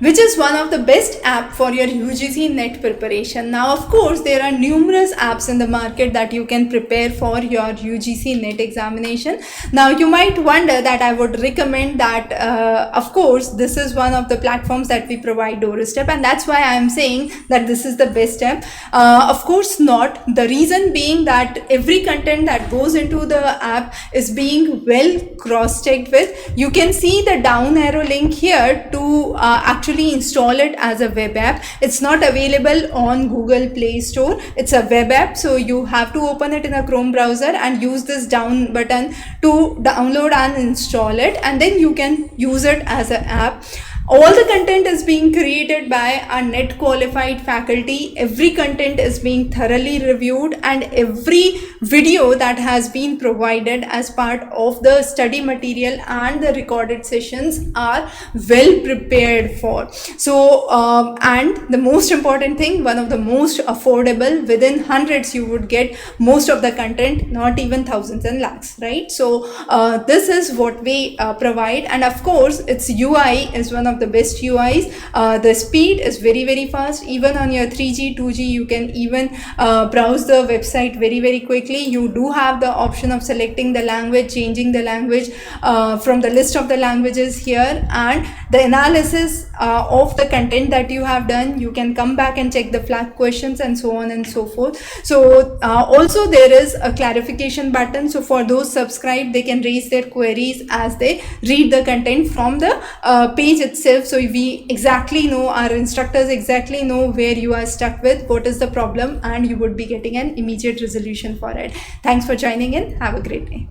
which is one of the best app for your UGC NET preparation. Now, of course, there are numerous apps in the market that you can prepare for your UGC NET examination. Now, you might wonder that I would recommend that, of course, this is one of the platforms that we provide Doorstep, and that's why I am saying that this is the best app. Of course not. The reason being that every content that goes into the app is being well cross-checked with. You can see the down arrow link here to actually install it as a web app. It's not available on Google Play Store. It's a web app, so you have to open it in a Chrome browser and use this down button to download and install it, and then you can use it as an app. All the content is being created by our NET qualified faculty. Every content is being thoroughly reviewed, and every video that has been provided as part of the study material and the recorded sessions are well prepared for. So, and the most important thing, one of the most affordable, within hundreds you would get most of the content, not even thousands and lakhs, right? So, this is what we provide, and of course, its UI is one of the best UIs. The speed is very fast. Even on your 3G 2G you can even browse the website very quickly. You do have the option of selecting the language, changing the language from the list of the languages here, and the analysis of the content that you have done, you can come back and check the flag questions and so on and so forth. So also there is a clarification button, so for those subscribed, they can raise their queries as they read the content from the page itself. So we exactly know, our instructors exactly know where you are stuck with, what is the problem, and you would be getting an immediate resolution for it. Thanks for joining in. Have a great day.